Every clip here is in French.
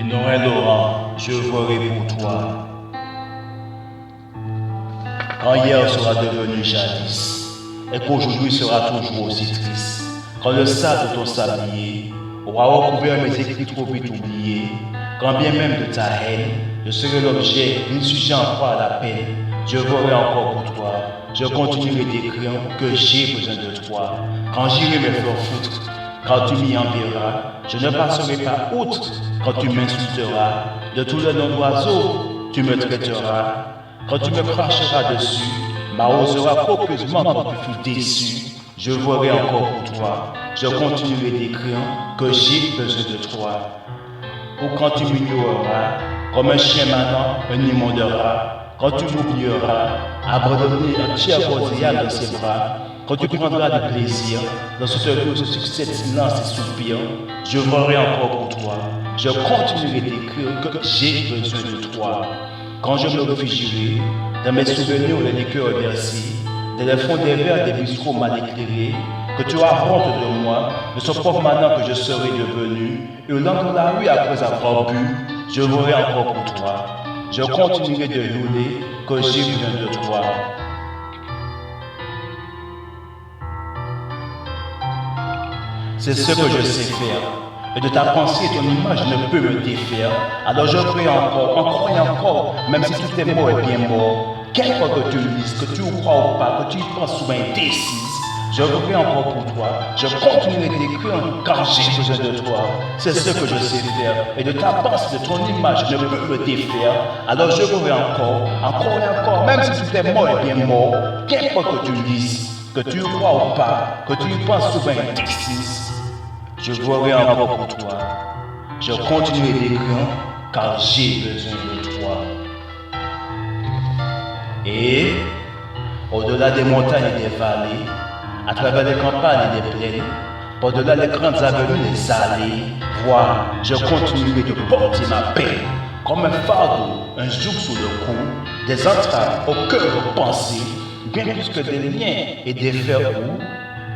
Et Noël aura, je voterai pour toi. Quand hier sera devenu jadis, et qu'aujourd'hui sera toujours aussi triste, quand le sable de ton sablier aura recouvert mes écrits trop vite oubliés, quand bien même de ta haine, je serai l'objet d'une sujet en proie à la peine, je voterai encore pour toi, je continuerai d'écrire que j'ai besoin de toi. Quand j'irai me faire foutre, quand tu m'y enverras, je ne passerai pas outre. Quand tu m'insulteras, de tous les noms d'oiseaux, tu me traiteras. Quand tu me cracheras dessus, m'arroseras copieusement quand tu fus déçu. Je voterai encore pour toi, je continuerai d'écrire que j'ai besoin de toi. Ou quand tu m'ignoreras, comme un chien manant, un immondera. Quand tu m'oublieras, abandonné à cher Gosiane dans ses bras. Quand tu prendras du plaisir dans ce succès de silence et soupir, je voterai encore pour toi. Je continuerai d'écrire que j'ai besoin de toi. Quand je me réfugierai dans mes souvenirs les liqueurs versées, dans les fonds des verres des bistrots mal éclairés, que tu as honte de moi, de ce pauvre manant que je serai devenu, hurlant dans la rue après avoir bu, je voterai encore pour toi. Je continuerai de hurler que j'ai besoin de toi. C'est ce que je sais faire. Et de ta pensée et ton image ne peut me défaire. Alors je prie encore et encore, même si tout est mort et bien mort. Quelle fois que tu le lises, que tu y crois ou pas, que tu y penses souvent indécise, je prie encore pour toi. Je continuerai d'écrire car j'ai besoin de toi. C'est ce que je sais faire. Et de ta pensée, de ton image ne peut me défaire. Alors je prie encore et encore, même si tout est mort et bien mort. Quelle fois que tu le lises, que tu y crois ou pas, que tu y penses souvent indécise, je voterai encore pour toi. Je continuerai d'écrire car j'ai besoin de toi. Et au-delà des montagnes et des vallées, à travers les campagnes et les plaines, par-delà les grandes avenues et les allées, vois, je continuerai de porter ma paix comme un fardeau, un joug sous le cou, des entrailles au cœur aux pensées, bien plus que des liens et des verrous,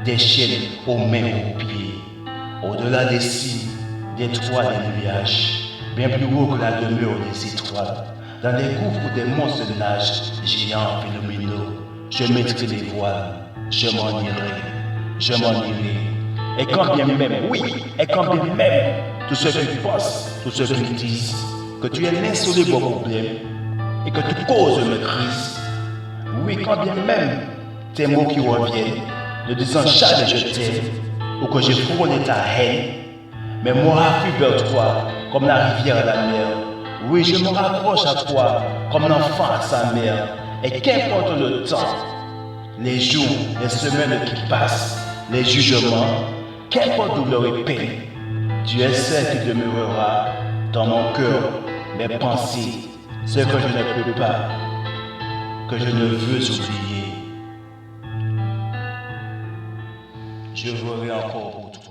des chaînes aux mains et aux pieds. Au-delà des cimes, des toits des nuages, bien plus haut que la demeure des étoiles, dans les gouffres des monstres nagent, géants phénoménaux, je mettrai les voiles, je m'en irai. Et quand bien même, oui, et quand bien même, tous ceux qui pensent, tous ceux qui disent que tu es l'insoluble au problème et que tu causes mes crises, oui, quand bien même tes mots qui reviennent, ne disant jamais je t'aime, ou que j'ai frôlé ta haine, mais moi fuis vers toi comme la rivière à la mer. Oui, je me rapproche à toi comme l'enfant à sa mère. Et qu'importe le temps, les jours, les semaines qui passent, les jugements, qu'importe douleur et peine, tu es celle qui demeurera dans mon cœur, mes pensées, ce que je ne peux pas, que je ne veux oublier. Je voterai encore pour toi.